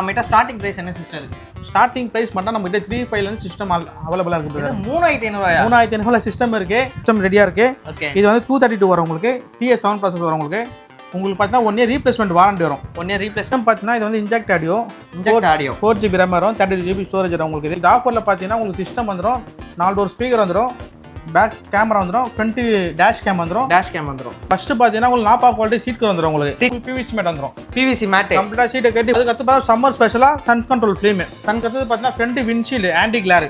நம்மகிட்ட starting price என்ன system இருக்கு? ஸ்டார்டிங் பிரைஸ் மட்டும் நம்ம கிட்ட 3.5 ல இருந்து சிஸ்டம் அவைலபிளா இருக்கு. இது 3500 3500 சிஸ்டம் இருக்கு. சிஸ்டம் ரெடியா இருக்கு. இது வந்து 232 வரும் உங்களுக்கு. TS7 ப்ராசஸ் வரும் உங்களுக்கு. உங்களுக்கு பார்த்தா 1 இயர் ரீப்ளேஸ்மெண்ட் வாரண்டி வரும். 1 இயர் ரீப்ளேஸ்மெண்ட் பார்த்தீங்கன்னா இது வந்து இன்ஜெக்ட் ஆடியோ 4GB RAM வரும், 32GB ஸ்டோரேஜ் வரும் உங்களுக்கு. இந்த ஆஃபரில் பார்த்தீங்கன்னா உங்களுக்கு சிஸ்டம் வந்துடும், 4 டோர் ஸ்பீக்கர் வந்துடும், பேக் கேமரா வந்துடும், ஃப்ரண்ட் டேஷ் கேம் வந்துடும். ஃபர்ஸ்ட் பார்த்தீங்கன்னா உங்களுக்கு நாப்பா குவாலிட்டி சீட் கவர் வந்துடும் உங்களுக்கு. PVC மேட் வந்துடும். PVC மேட் கம்ப்ளீட்டாக சீட்டை கட்டி அதுக்கு அடுத்து சம்மர் ஸ்பெஷலாக சன் கண்ட்ரோல் ஃபிலிம். சன் கட்டது பார்த்தீங்கன்னா front windshield anti glare.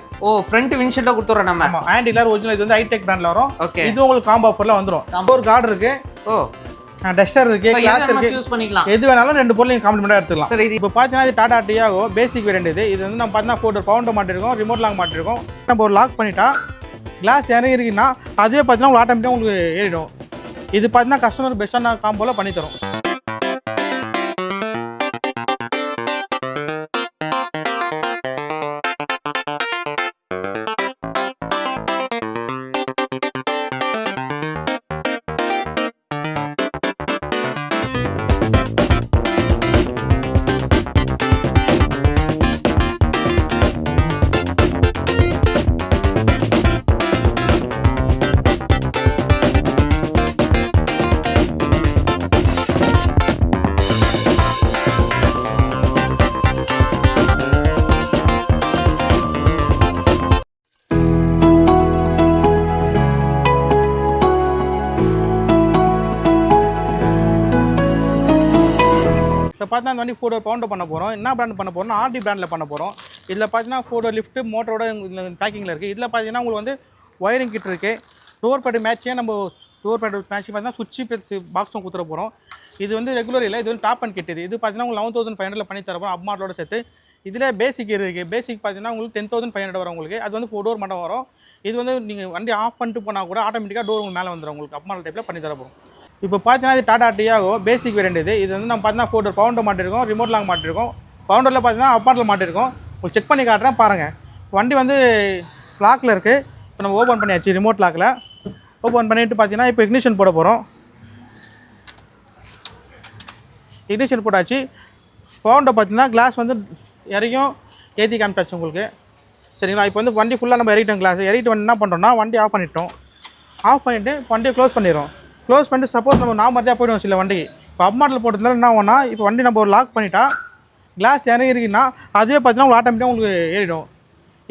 Front விண்ட்ஷீல்ட கொடுத்துறோம் நம்ம. ஆமா, ஆன்டி கிளார் ஒரிஜினல். இது வந்து ஹைடெக் பிராண்ட்ல வரும். இது உங்களுக்கு காம்போ ஆஃபர்ல வந்துடும். ஒரு கார்டு இருக்கு, டஸ்டர் இருக்கு, கிளாஸ் இருக்கு, சூஸ் பண்ணிக்கலாம். எது வேணாலும் ரெண்டு பொருள் நீங்க காம்ப்ளிமெண்டா எடுத்துக்கலாம். சரி, இப்போ பாத்தீங்கன்னா இது டாடா டியாகோ பேசிக் வேரியன்ட். இது வந்து நம்ம பார்த்தா போட்டு பவுண்டர் மாட்டிருக்கோம், ரிமோட் லாக் மாட்டிருக்கோம். நம்ம ஒரு லாக் பண்ணிட்டா கிளாஸ் இறங்கிருக்குன்னா அதுவே பார்த்தீங்கன்னா உங்களுக்கு ஆட்டோமேட்டிக்காக உங்களுக்கு ஏறிடும். இது பார்த்தீங்கன்னா கஸ்டமர் பெஸ்ட்டான காம்போல பண்ணி தரும். இப்போ பார்த்தா அந்த வண்டி 4 டோர் பவுண்டர் பண்ண போகிறோம். என்ன பிராண்ட் பண்ண போகிறோம்? RD பிராண்டில் பண்ண போகிறோம். இதில் பார்த்தீங்கன்னா 4 டோர் லிஃப்ட் மோட்டரோட பேக்கிங்கில் இருக்குது. இதில் பார்த்தீங்கன்னா உங்களுக்கு வந்து ஒயரிங் கிட் இருக்குது. டோர் பேட் மேட்சே நம்ம டோர் பேட் மேட்ச் பார்த்தீங்கன்னா சுவிட்ச் பாக்ஸும் கொடுத்துட போகிறோம். இது வந்து ரெகுலர் இல்லை, இது வந்து டாப் அண்ட் கிட். இது பார்த்தீங்கன்னா உங்களுக்கு 11,500 பண்ணி தர போகிறோம் அப்மார்ட்டோட சேர்த்து. இதில் பேசிக் இருக்குது. பேசிக் பார்த்தீங்கன்னா உங்களுக்கு 10,500 வரும் உங்களுக்கு. அது வந்து 4 டோர் மட்டும் வரும். இது வந்து நீங்கள் வண்டி ஆஃப் பண்ணிட்டு போனால் கூட ஆட்டோமேட்டிக்காக டோர் உங்களுக்கு மேலே வந்துடும் உங்களுக்கு. அப்மார்ட் டைப்பில் பண்ணி தர போகிறோம். இப்போ பார்த்தீங்கன்னா இது டாடா டியாகோ பேசிக் வேரியன்ட். இது வந்து நம்ம பார்த்தீங்கன்னா 4 டோர் பவுண்டர் மாட்டிருக்கோம், ரிமோட் லாக் மாட்டிருக்கோம். பவுண்டரில் பார்த்தீங்கன்னா அப்பார்ட்டில் மாட்டிருக்கோம். உங்களுக்கு செக் பண்ணி காட்டுறேன் பாருங்கள். வண்டி வந்து லாக்கில் இருக்குது. இப்போ நம்ம ஓப்பன் பண்ணியாச்சு. ரிமோட் லாக்கில் ஓப்பன் பண்ணிவிட்டு பார்த்தீங்கன்னா இப்போ இக்னிஷன் போட போகிறோம். இக்னிஷன் போட்டாச்சு. பவுண்டர் பார்த்தீங்கன்னா கிளாஸ் வந்து இறங்கியும் ஏற்றி காமிச்சாச்சு உங்களுக்கு. சரிங்களா? இப்போ வந்து வண்டி ஃபுல்லாக நம்ம இறக்கிட்டோம். கிளாஸ் இறக்கிட்டு வந்து என்ன பண்ணுறோம்னா வண்டி ஆஃப் பண்ணிட்டோம். ஆஃப் பண்ணிவிட்டு வண்டியை க்ளோஸ் பண்ணிடுறோம். க்ளோஸ் பண்ணிட்டு சப்போஸ் நம்ம நாமதியாக போய்டுவோம் சில வண்டிக்கு. இப்போ அப்மார்ட்டில் போட்டதுனால என்ன ஆகும்னா இப்போ வண்டி நம்ம ஒரு லாக் பண்ணிட்டா கிளாஸ் இறங்கிருக்குன்னா அதுவே பார்த்தீங்கன்னா உங்களுக்கு ஆட்டோமேட்டிக்காக உங்களுக்கு ஏறிடும்.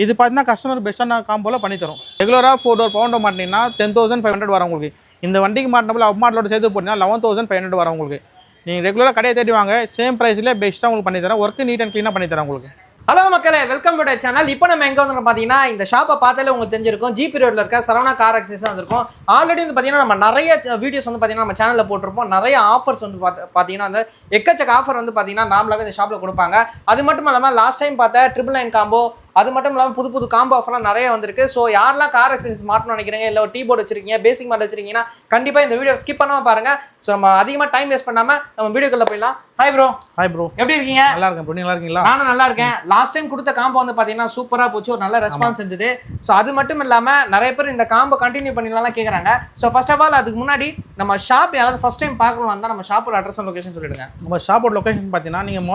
இது பார்த்தீங்கன்னா கஸ்டமர் பெஸ்ட்டான காம்போல பண்ணி தரும். ரெகுலராக 4 டோர் பவுண்டர் மாட்டினீங்கன்னா 10,500 வரும் உங்களுக்கு. இந்த வண்டிக்கு மாட்டினப்போ அப்மார்ட்டோட சேர்த்து போட்டிங்கன்னா 11,500 வரும் உங்களுக்கு. நீங்கள் ரெகுலராக கடையை தேடி வாங்க, சேம் ப்ரைஸில் பெஸ்ட்டாக உங்களுக்கு பண்ணி தரேன். ஒர்க்கு நீட் அண்ட் க்ளீனாக பண்ணி தரேன் உங்களுக்கு. ஹலோ மக்களே, வெல்கம் டு மை சேனல். இப்போ நம்ம எங்கே வந்து பார்த்தீங்கன்னா இந்த ஷாப்பை பார்த்தாலே உங்களுக்கு தெரிஞ்சிருக்கும். ஜிபி ரோட்ல இருக்க சரவணா கார் ஆக்சஸரிஸ் வந்திருக்கும். ஆல்ரெடி வந்து பார்த்தீங்கன்னா நம்ம நிறைய வீடியோஸ் வந்து பார்த்தீங்கன்னா நம்ம சேனலில் போட்டிருப்போம். நிறைய ஆஃபர்ஸ் வந்து பார்த்தீங்கன்னா அந்த எக்கச்சக்க ஆஃபர் வந்து பார்த்தீங்கன்னா நார்மலாகவே இந்த ஷாப்பில் கொடுப்பாங்க. அது மட்டும் இல்லாமல் லாஸ்ட் டைம் பார்த்த 999 காம்போ, அது மட்டும் இல்லாமல் புது காம்போ ஆஃபர்லாம் நிறைய வந்திருக்கு. ஸோ யாரெல்லாம் கார் ஆக்சஸரிஸ் மாட்டணும்னு நினைக்கிறீங்க, இல்லை ஒரு டீபோர்டு வச்சிருக்கீங்க, பேசிக் மாடல் வச்சிருக்கீங்கன்னா கண்டிப்பாக இந்த வீடியோ ஸ்கிப் பண்ணாமல் பாருங்கள். ஸோ நம்ம அதிகமாக டைம் வேஸ்ட் பண்ணாமல் நம்ம வீடியோக்குள்ள போயிடலாம். Hi bro. ஹாய் ப்ரோ, எப்படி இருக்கீங்க? நல்லா இருக்கேன் ப்ரோ, நீங்க நல்லா இருக்கீங்களா? நானும் நல்லா இருக்கேன். லாஸ்ட் டைம் கொடுத்த காம்போ வந்து பார்த்தீங்கன்னா சூப்பராக போச்சு, ஒரு நல்ல ரெஸ்பான்ஸ் இருந்தது. ஸோ அது மட்டும் இல்லாமல் நிறைய பேர் இந்த காம்போ கண்டினியூ பண்ணிடலாம் கேட்குறாங்க. ஸோ ஃபர்ஸ்ட் ஆஃப் ஆல் அதுக்கு முன்னாடி நம்ம ஷாப் யாராவது ஃபர்ஸ்ட் டைம் பார்க்கணும் வந்தால் நம்ம ஷாப்போட அட்ரஸ் அண்ட் லொகேஷன் சொல்லிடுங்க. நம்ம ஷாப்போட லொகேஷன் பார்த்தீங்கன்னா நீங்கள்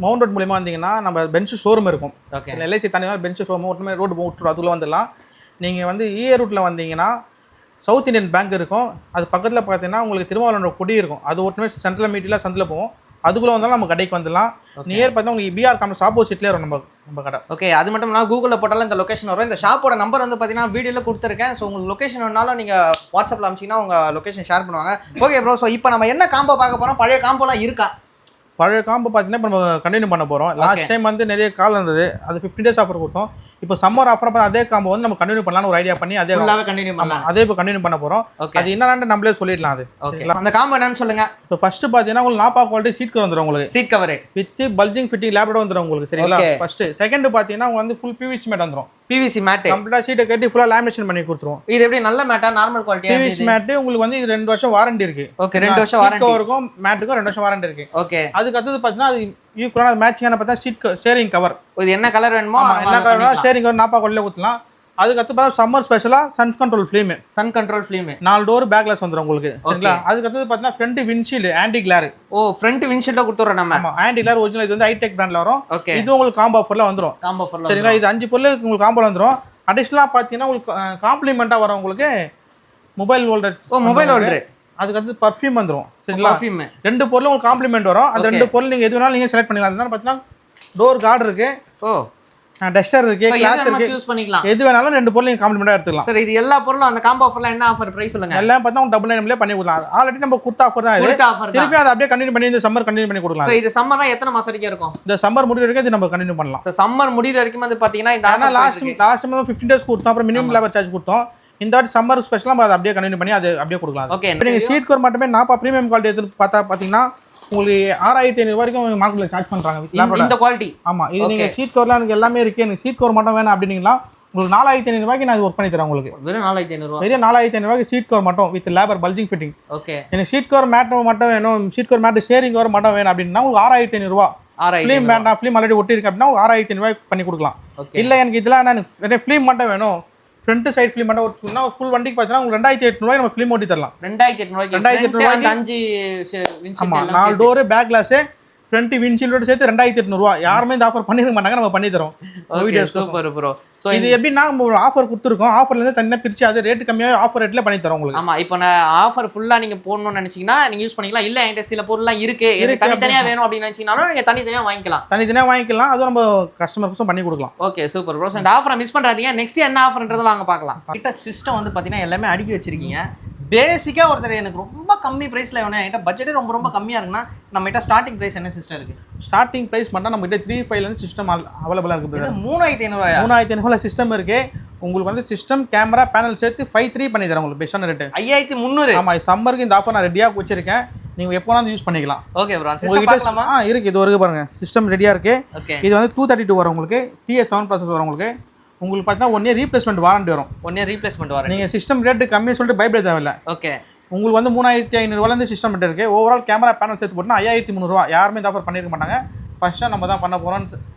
மவுண்ட் ரோட் மூலியமாக வந்தீங்கன்னா நம்ம பென்ச் ஷோரூம் இருக்கும். ஓகே, LIC தனியாக பென்ச் ஷோரூம் ஒட்டுமே ரோடு போட்டு அதுக்குள்ளே வந்துடலாம். நீங்கள் வந்து ரூட்டில் வந்தீங்கன்னா சவுத் இந்தியன் பேங்க் இருக்கும். அது பக்கத்தில் பார்த்தீங்கன்னா உங்களுக்கு திருமாவளவன் கொடி இருக்கும். அது ஒட்டுமே சென்ட்ரல் மீட்டில் சந்தில் போவோம். அதுக்குள்ளே வந்தாலும் நம்ம கடைக்கு வந்துடலாம். நியர் பார்த்தா உங்களுக்கு BR காம்ப்ளெக்ஸ் ஆப்போசிட்லேயே வரும் நம்ம கடை. ஓகே, அது மட்டும் இல்லாமல் கூகுளில் போட்டாலும் இந்த லொகேஷன் வரும். இந்த ஷாப்போட நம்பர் வந்து பார்த்தீங்கன்னா வீடியோவில் கொடுத்துருக்கேன். ஸோ உங்களுக்கு லொகேஷன் வேணாலும் நீங்கள் வாட்ஸ்அப்பில் அனுப்பிச்சிங்கன்னா உங்கள் லொகேஷன் ஷேர் பண்ணுவாங்க. ஓகே ப்ரோ, ஸோ இப்போ நம்ம என்ன காம்போ பார்க்க போகிறோம்? பழைய காம்போலாம் இருக்கா? பழைய காம்போ பார்த்தீங்கன்னா இப்போ நம்ம கண்டினியூ பண்ண போகிறோம். லாஸ்ட் டைம் வந்து நிறைய கால் இருந்தது, அது 15 days ஆஃபர் கொடுத்தோம். இப்போ சம்மர் ஆஃபர் அப்போ அதே காம்போ வந்து நம்ம கண்டினியூ பண்ணலாம்னு ஒரு ஐடியா பண்ணி அதே கண்டினியூ பண்ணலாம். அதே இப்போ கண்டினியூ பண்ண போகிறோம். அது என்னன்னு நம்மளே சொல்லிடலாம். அது அந்த காம்போ என்னன்னு சொல்லுங்க. இப்போ ஃபர்ஸ்ட் பார்த்தீங்கன்னா உங்களுக்கு நாப்பா குவாலிட்டி சீட் கவர் வந்துடும் உங்களுக்கு. Seat cover with bulging fitting laptop வந்துடும் உங்களுக்கு. சரிங்களா? ஃபர்ஸ்ட். செகண்ட் பார்த்தீங்கன்னா உங்களுக்கு வந்து ஃபுல் PVC மேட் வந்துடும். PVC மேட் கம்ப்ளீட்டா சீட்டை கட்டி ஃபுல்லா லேமினேஷன் பண்ணி கொடுத்துருவோம். இது எப்படி நல்ல மேட்டா நார்மல் குவாலிட்டியா? PVC மேட் உங்களுக்கு வந்து இது 2 வருஷம் வாரண்டி இருக்கு. ஓகே, 2 வருஷம் வாரண்டி இருக்கும். மேட்டுக்கும் 2 வருஷம் வாரண்டி இருக்கு. ஓகே, அதுக்கு அடுத்து பார்த்தீங்கன்னா அது ஈக்குவலான மேட்சிங்கான பார்த்தா சீட் ஷேரிங் கவர். இது என்ன கலர் வேணுமோ என்ன கலர் வேணுமோ ஷேரிங் கவர் நாப்பா கொல்ல ஊத்தலாம். அதுக்கடுத்து பார்த்தா சம்மர் ஸ்பெஷலாக sun control film 4 door backless வந்துடும் உங்களுக்கு சரிங்களா. அதுக்கடுத்து பார்த்தீங்கன்னா front windshield anti glare. Oh front விண்ட்ஷீல்ட கொடுத்துறோம் நம்ம. ஆமா ஆன்டி கிளார் ஒரிஜினல். இது வந்து ஹைடெக் பிராண்ட்ல வரும். ஓகே இது உங்களுக்கு காம்போ ஆஃபர்ல வந்துடும் சரிங்களா. இது 5 பொருள் உங்களுக்கு காம்போல வந்துடும். அடிஷனலாக பார்த்தீங்கன்னா உங்களுக்கு காம்ப்ளிமெண்ட்டாக வரும் உங்களுக்கு மொபைல் ஹோல்டர். ஓ மொபைல் ஹோல்டர். அதுக்கடுத்து பர்ஃப்யூம் வந்துடும் சரிங்களா. பர்ஃப்யூம் 2 பொருள் உங்களுக்கு காம்ப்ளிமெண்ட் வரும். அந்த 2 பொருள் நீங்கள் எது வேணாலும் நீங்கள் செலக்ட் பண்ணிக்கலாம். அதனால பார்த்தீங்கன்னா டோர் கார்டு இருக்கு. ஓ டஸ்டர் இருக்கு, கிளாத் இருக்கு, சூஸ் பண்ணிக்கலாம். எது வேணாலும் 2 பொருள் நீங்க காம்ப்ளிமெண்டா எடுத்துக்கலாம். சரி இது எல்லா பொருளும் அந்த காம்போ ஆஃபர்ல என்ன ஆஃபர் பிரைஸ் சொல்லுங்க. எல்லாம் பார்த்தா உங்களுக்கு டபுள் 9 பண்ணி கொடுக்கலாம். ஆல்ரெடி நம்ம கொடுத்த ஆஃபர் தான் இது. திருப்பி அதை அப்படியே கண்டினியூ பண்ணி இந்த சம்மர் கண்டினியூ பண்ணி கொடுக்கலாம். சோ இது சம்மர்னா எத்தனை மாசம் வரைக்கும் இருக்கும்? இந்த சம்மர் முடிய வரைக்கும் இது நம்ம கண்டினியூ பண்ணலாம். சோ சம்மர் முடிய வரைக்கும் வந்து பாத்தீங்கன்னா இந்த ஆனா லாஸ்ட் டைம் 15 டேஸ் கொடுத்தோம். அப்புறம் மினிமம் லேபர் சார்ஜ் கொடுத்தோம். இந்த வாட்டி சம்மர் ஸ்பெஷலா நம்ம அதை அப்படியே கண்டினியூ பண்ணி அது அப்படியே கொடுக்கலாம். ஓகே நீங்க ஷீட் கவர் மட்டுமே நாப்பா பிரீமியம் குவாலிட்டி எடுத்து பாத்தீங்கன்னா உங்களுக்கு 6500 வரைக்கும் மார்க்கெட்ல சார்ஜ் பண்றாங்க இந்த குவாலிட்டி. ஆமா இது நீங்க ஷீட் கவர்ல எனக்கு எல்லாமே இருக்கு, எனக்கு ஷீட் கவர் மட்டும் வேணும் அப்படின்னீங்களா உங்களுக்கு 4500 ரூபாய்க்கு நான் ஒர்க் பண்ணி தரேன். உங்களுக்கு வெறும் 4500 ரூபாய். வெறும் 4500 ரூபாய்க்கு ஷீட் கவர் மட்டும் with labour bulging fitting. Okay எனக்கு ஷீட் கவர் மேட் மட்டும் வேணும், seat cover mat steering cover மட்டும் வேணும் அப்படின்னா உங்களுக்கு 6500 ரூபாய். ஃபிலிம் வேண்டாம், ஃபிலிம் ஆல்ரெடி ஒட்டி இருக்கு அப்படின்னா 6500 ரூபாய் பண்ணி கொடுக்கலாம். இல்ல எனக்கு இதெல்லாம் நான் ஃபிலிம் மட்டும் வேணும், ஃப்ரண்ட் சைடு ஃபிலிம் மட்டும் ஒட்டினா ஃபுல் வண்டிக்கு பார்த்தீங்கன்னா உங்களுக்கு 2800 ரூபாய் நம்ம ஃபிலிம் ஒட்டி தரலாம். 2800 ரூபாய்க்கு 5 ஆமா 4 டோர் பேக் கிளாஸ் ஃப்ரண்ட் விண்ட்ஷீல்டோட சேர்த்து 2800 ரூபாய். யாருமே இந்த ஆஃபர் பண்ணிருக்க மாட்டாங்க, நம்ம பண்ணி தரோம். Super bro. சோ இது எப்படின்னா நம்ம ஒரு ஆஃபர் கொடுத்துருக்கோம், ஆஃபர்ல இருந்து தனியா பிரிச்சு அது ரேட் கம்மியாக ஆஃபர் ரேட்ல பண்ணி தரோம் உங்களுக்கு. ஆமா இப்போ நான் ஆஃபர் ஃபுல்லா நீங்க போடணும்னு நினைச்சீங்கன்னா நீங்க யூஸ் பண்ணிக்கலாம். இல்ல என்கிட்ட சில பொருள்லாம் இருக்கு எனக்கு தனித்தனியா வேணும் அப்படின்னு நினைச்சீங்கனாலும் நீங்க தனித்தனியா வாங்கிக்கலாம். அதுவும் நம்ம கஸ்டமர்க்கும் பண்ணி கொடுக்கலாம். Okay super bro. இந்த ஆஃபரை மிஸ் பண்றாதீங்க. நெக்ஸ்ட் என்ன ஆஃபர்ன்றது வாங்க பார்க்கலாம். கிட்ட சிஸ்டம் வந்து பாத்தீங்கன்னா எல்லாமே அடுக்கி வச்சிருக்கீங்க. பேசிக்கா ஒருத்தர் எனக்கு ரொம்ப கம்மி பிரைஸ்ல வேணும், என்கிட்ட பட்ஜெட்டே ரொம்ப கம்மியா இருக்குன்னா நம்ம கிட்ட ஸ்டார்டிங் பிரைஸ் என்ன சிஸ்டம் இருக்கு? ஸ்டார்டிங் பிரைஸ் பண்ணா நம்ம கிட்ட 3500 இருந்து சிஸ்டம் அவைலபிளா இருக்கு. 3500 ரூபாயா? 3500 சிஸ்டம் இருக்கு. உங்களுக்கு வந்து சிஸ்டம் கேமரா பேனல் சேர்த்து 53 பண்ணி தரேன் உங்களுக்கு. பெஸ்டான ரேட் 5300. ஆமா சம்மருக்கு இந்த ஆஃபர் நான் ரெடியா வச்சிருக்கேன், நீங்க எப்போ வேணாலும் யூஸ் பண்ணிக்கலாம். ஓகே ப்ரோ சிஸ்டம் பார்க்கலாமா? இருக்கு, இது வரைக்கும் பாருங்க சிஸ்டம் ரெடியா இருக்கு. இது வந்து 232 வரும் உங்களுக்கு, TS7 ப்ராசஸ் வரும் உங்களுக்கு. உங்களுக்கு பார்த்தா 1 இயர் ரீப்ளேஸ்மெண்ட் வாரண்டி வரும். 1 இயர் ரீப்ளேஸ்மெண்ட் வாரண்டி. நீங்க சிஸ்டம் ரேட் கம்மியா சொல்லிட்டு பயப்பட தேவையில்ல. ஓகே உங்களுக்கு வந்து 3500 ரூபாயில இருந்து சிஸ்டம் ரேட் இருக்கு. ஓவரால் கேமரா பேனல் சேர்த்து போட்டுனா 5300 ரூபாய். யாருமே இந்த ஆஃபர் பண்ணிருக்க மாட்டாங்க. ஃபர்ஸ்ட் நம்ம தான் பண்ண போறோம்.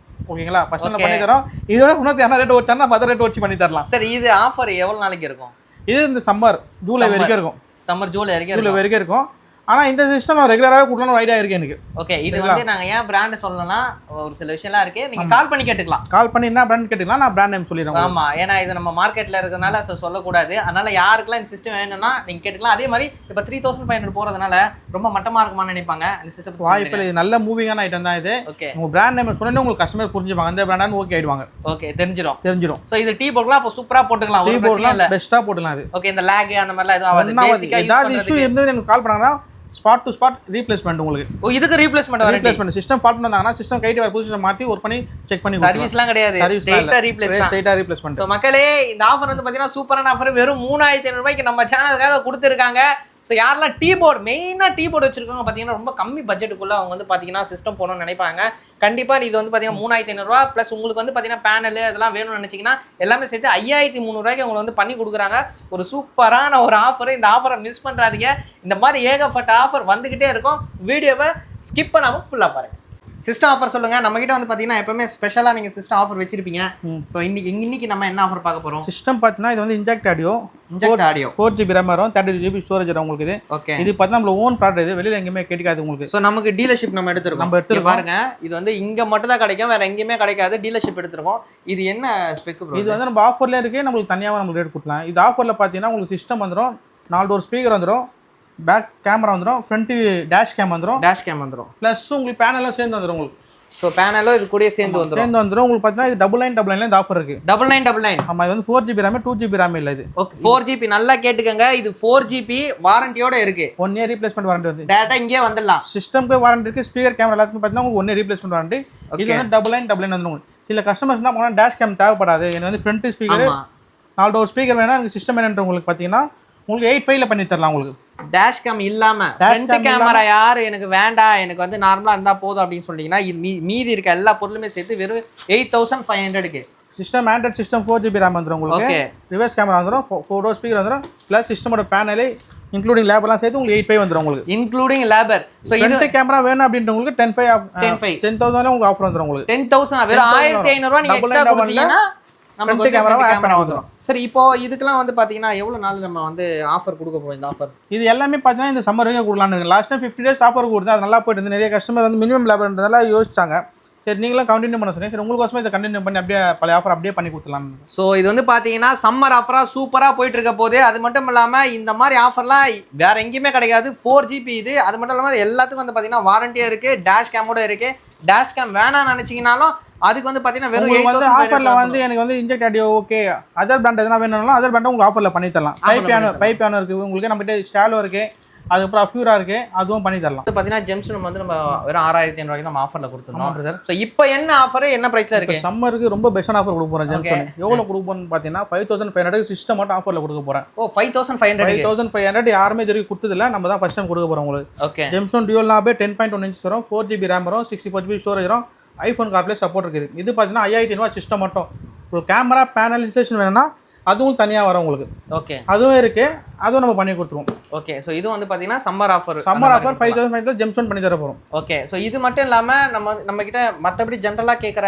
ஓகேங்களா? ஃபர்ஸ்ட் பண்ணி தரோம். இதோட இன்னொரு என்ன ரேட் வச்சானா மத ரேட் வச்சு பண்ணி தரலாம். சரி இது ஆஃபர் எவ்வளவு நாளைக்கு இருக்கும்? இது இந்த சம்மர் ஜூலை வரைக்கும் இருக்கும். சம்மர் ஜூலை வரைக்கும் இருக்கும். ஆனா இந்த சிஸ்டம் ரெகுலராகவே கொடுக்கணும்னு ஒரு ஐடியா இருக்கு எனக்கு. ஓகே இது வந்து நாங்க ஏன் பிராண்ட் சொல்லணும்னா ஒரு சில விஷயம்லாம் இருக்கு, நீங்க கால் பண்ணி கேட்டுக்கலாம். கால் பண்ணி என்ன பிராண்ட் கேட்டுக்கலாம், நான் பிராண்ட் நேம் சொல்லிடுறேன். ஆமா ஏன்னா இது நம்ம மார்க்கெட்ல இருக்கறனால சொல்லக்கூடாது. அதனால யாருக்கெல்லாம் இந்த சிஸ்டம் வேணும்னா நீங்க கேட்டுக்கலாம். அதே மாதிரி இப்போ 3500 போறதுனால ரொம்ப மட்டமா இருக்குமான்னு நினைப்பாங்க. இந்த சிஸ்டம் வாய்ப்பு இது நல்ல மூவிங்கான ஐட்டம் தான் இது. ஓகே உங்க பிராண்ட் நேம் சொன்னா உங்களுக்கு கஸ்டமர் புரிஞ்சுப்பாங்க, அந்த பிராண்டான ஓகே ஆயிடுவாங்க. ஓகே தெரிஞ்சிரும். சோ இது டீ போர்ட்லாம் அப்ப சூப்பரா போட்டுக்கலாம், ஒரு பிரச்சனை இல்ல, பெஸ்டா போட்டுக்கலாம். அது ஓகே இந்த லாக் அந்த மாதிரிலாம் எதுவும் ஆகாது. பேசிக்கா யூஸ் பண்றது இஷ்யூ இருந்தது எனக்கு கால் பண்ணாங்கன்னா ஸ்பாட் டு ஸ்பாட் ரீப்ளேஸ்மெண்ட் உங்களுக்கு. ஓ இதுக்கு ரீப்ளேஸ்மெண்ட் வர ரீப்ளேஸ்மெண்ட் சிஸ்டம் ஃபால்ட் பண்ணாங்கன்னா சிஸ்டம் கைட்டு வர பொசிஷன் மாத்தி ஒர்க் பண்ணி செக் பண்ணி சர்வீஸ்லாம் கிடையாது, ஸ்ட்ரைட்டா ரீப்ளேஸ்மெண்ட். சோ மக்களே இந்த ஆஃபர் வந்து பாத்தீங்கன்னா சூப்பரான ஆஃபர். வெறும் 3500 ரூபாய்க்கு நம்ம சேனலுக்காக கொடுத்துருக்காங்க. ஸோ யாரெல்லாம் டீ போர்டு மெயினாக டீ போர்டு வச்சிருக்காங்க பார்த்தீங்கன்னா ரொம்ப கம்மி பட்ஜெட்டுக்குள்ளே அவங்க வந்து பார்த்தீங்கன்னா சிஸ்டம் போகணும்னு நினைப்பாங்க. கண்டிப்பாக இது வந்து பார்த்தீங்கன்னா 3500 ரூபா ப்ளஸ் உங்களுக்கு வந்து பார்த்தீங்கன்னா பேனல் அதெல்லாம் வேணும்னு நினச்சிங்கன்னா எல்லாமே சேர்த்து 5300 ரூபாய்க்கு உங்களுக்கு வந்து பண்ணி கொடுக்குறாங்க. ஒரு சூப்பரான ஒரு ஆஃபர். இந்த ஆஃபரை மிஸ் பண்ணுறாதீங்க. இந்த மாதிரி ஏகப்பட்ட ஆஃபர் வந்துக்கிட்டே இருக்கும். வீடியோவை ஸ்கிப் பண்ணாமல் ஃபுல்லாக பாருங்கள். சிஸ்டம் ஆஃபர் சொல்லுங்க. நம்ம கிட்ட வந்து பாத்தீங்கன்னா எப்பவுமே ஸ்பெஷலா நீங்க சிஸ்டம் ஆஃபர் வச்சிருப்பீங்க. சோ இன்னைக்கு நம்ம என்ன ஆஃபர் பார்க்க போறோம்? சிஸ்டம் பாத்தீங்கன்னா இது வந்து இன்ஜெக்ட் ஆடியோ 4GB RAM வரும், 32GB ஸ்டோரேஜ் வரும் உங்களுக்கு. இது ஓகே இது பார்த்தா நம்ம ஓன் ப்ராடக்ட், இது வெளியில எங்கேயுமே கிடைக்காது உங்களுக்கு. சோ நமக்கு டீலர்ஷிப் நம்ம எடுத்துருக்கோம். பாருங்க இது வந்து இங்க மட்டும் தான் கிடைக்கும், வேற எங்கேயுமே கிடைக்காது. டீலர்ஷிப் எடுத்துருக்கோம். இது என்ன ஸ்பெக் ப்ரோ? இது வந்து நம்ம ஆஃபர்ல இருக்கு, நமக்கு தனியாக நம்ம ரேட் கொடுக்கலாம். இது ஆஃபர்ல பாத்தீங்கன்னா உங்களுக்கு சிஸ்டம் வந்துடும், 4 டோர் ஸ்பீக்கர் வந்துடும், பேக் கேமரா வந்துடும், ஃப்ரண்ட் டேஷ் கேம் வந்துடும், ப்ளஸ் உங்களுக்கு பேனலும் சேர்ந்து வந்துடும் உங்களுக்கு. ஸோ பேனலும் இது கூட சேர்ந்து வந்துடும் உங்களுக்கு. பார்த்தீங்கன்னா இது 9999 இந்த ஆஃபர் இருக்கு. 9999 ஆமா. இது வந்து 4GB RAM 2GB RAM இல்லை இது. ஓகே 4GB நல்லா கேட்டுக்கங்க. இது 4GB வாரண்டியோட இருக்கு. 1 இயர் ரீப்ளேஸ்மெண்ட் வாரண்டி வந்து டேட்டா இங்கே வந்துடலாம். சிஸ்டம்க்கு வாரண்டி இருக்கு, ஸ்பீக்கர் கேமரா எல்லாத்துக்கும் பார்த்தீங்கன்னா உங்களுக்கு 1 இயர் ரீப்ளேஸ்மெண்ட் வாரண்டி. இது வந்து 9999 வந்துடும். சில கஸ்டமர்ஸ் என்ன பண்ணா டேஷ் கேம் தேவைப்படாது, எனக்கு வந்து ஃப்ரண்ட் ஸ்பீக்கர் 4 டோர் ஸ்பீக்கர் வேணா, எனக்கு சிஸ்டம் என்னன்ற உங்களுக்கு பார்த்தீங்கன்னா உங்களுக்கு 85ல பண்ணி தரலாம் உங்களுக்கு. டேஷ் கேம் இல்லாம ஃப்ரண்ட் கேமரா யாரு எனக்கு வேண்டாம், எனக்கு வந்து நார்மலா இருந்தா போதும் அப்படின்னு சொன்னீங்கன்னா மீதி இருக்க எல்லா பொருளுமே சேர்த்து வெறும் 8500க்கு system android system 4GB RAM வந்துடும் உங்களுக்கு. ரிவர்ஸ் கேமரா வந்துடும், 4 டோர் ஸ்பீக்கர் வந்துடும், ப்ளஸ் சிஸ்டமோட பேனலே இன்க்ளூடிங் லேபர்லாம் சேர்த்து உங்களுக்கு 85 வந்துடும் உங்களுக்கு. Including labour. ஸோ இது கேமரா வேணும் அப்படின்ற உங்களுக்கு 10000 உங்களுக்கு ஆஃபர் வந்துடும் உங்களுக்கு. 10000 வெறும் 1500 ரூபாய் நீங்க எக்ஸ்ட்ரா கொடுத்தீங்கன்னா நமக்கு வந்து கேமரா வந்துரும். சரி இப்போ இதுக்கெல்லாம் வந்து பாத்தீங்கன்னா எவ்வளவு நாள் நம்ம வந்து ஆஃபர் கொடுக்க போறோம்? இந்த ஆஃபர் இது எல்லாமே பார்த்தீங்கன்னா இந்த சம்மர் வரைக்கும் கொடுக்கலான்னு லாஸ்ட் டைம் 50 days ஆஃபர் கொடுத்தா அது நல்லா போயிட்டு இருந்து நிறைய கஸ்டமர் வந்து மினிமம் லேபர்ன்றதால யோசிச்சாங்க. சரி நீங்களும் கண்டினியூ பண்ண சொன்னீங்க. சரி உங்களுக்கோசமே இதை கண்டினியூ பண்ணி அப்படியே பழைய ஆஃபர் அப்படியே பண்ணி கொடுத்துலாம். ஸோ இது வந்து பார்த்தீங்கன்னா சம்மர் ஆஃபராக சூப்பராக போயிட்டு இருக்க போது. அது மட்டும் இல்லாமல் இந்த மாதிரி ஆஃபர்லாம் வேற எங்கேயுமே கிடைக்காது. 4GB இது. அது மட்டும் இல்லாமல் எல்லாத்துக்கும் வந்து பார்த்தீங்கன்னா வாரண்டியாக இருக்குது, டேஷ் கேமோட இருக்குது. டேஷ் கேம் வேணாம்னு நினச்சிங்கனாலும் அதுக்கு வந்து பார்த்தீங்கன்னா வெறும் வந்து ஆஃபரில் வந்து எனக்கு வந்து inject audio okay other brand எதனா வேணும்னாலும் அதர் பிராண்டை உங்களுக்கு ஆஃபரில் பண்ணி தரலாம். பைப் பியானோ இருக்குது உங்களுக்கு, நம்மகிட்ட ஸ்டாலோ இருக்குது, அதுக்கப்புறம் அஃப்யூரா இருக்குது, அதுவும் பண்ணி தரலாம். பார்த்தீங்கன்னா ஜெம்சன் வந்து நம்ம வெறும் 6500 நம்ம ஆஃபரில் கொடுத்துருந்தோம். ஸோ இப்போ என்ன ஆஃபர், என்ன ப்ரைஸில் இருக்குது? சம்மருக்கு ரொம்ப பெஸ்ட்டான ஆஃபர் கொடுக்க போகிறேன். ஜெம்சன் எவ்வளோ கொடுப்போம்னு பார்த்தீங்கன்னா 5500 சிஸ்டம் மட்டும் ஆஃபரில் கொடுக்க போகிறேன். ஓ 5500 யாருமே இது வரைக்கும் கொடுத்ததில்ல, நம்ம தான் ஃபர்ஸ்ட் டைம் கொடுக்க போகிறோம் உங்களுக்கு. ஓகே ஜெம்சன் டியூல் நாபே 10.1 inch வரும், 4GB RAM வரும், 64GB ஸ்டோரேஜ் வரும், ஐஃபோன் கார்ப்ளே சப்போர்ட் இருக்குது. இது பார்த்தீங்கன்னா 5500 சிஸ்டம் மட்டும். ஒரு கேமரா பேனல் இன்ஸ்டலேஷன் வேணும்னா அதுவும் தனியாக வரும் உங்களுக்கு. ஓகே அதுவும் இருக்குது, அதுவும் நம்ம பண்ணி கொடுத்துருவோம். ஓகே ஸோ இது வந்து பார்த்தீங்கன்னா சம்மர் ஆஃபர் 5500 ஜெம்சன் பண்ணி தர போகிறோம். ஓகே ஸோ இது மட்டும் இல்லாமல் நம்ம கிட்ட மற்றபடி ஜென்ரலாக கேட்குற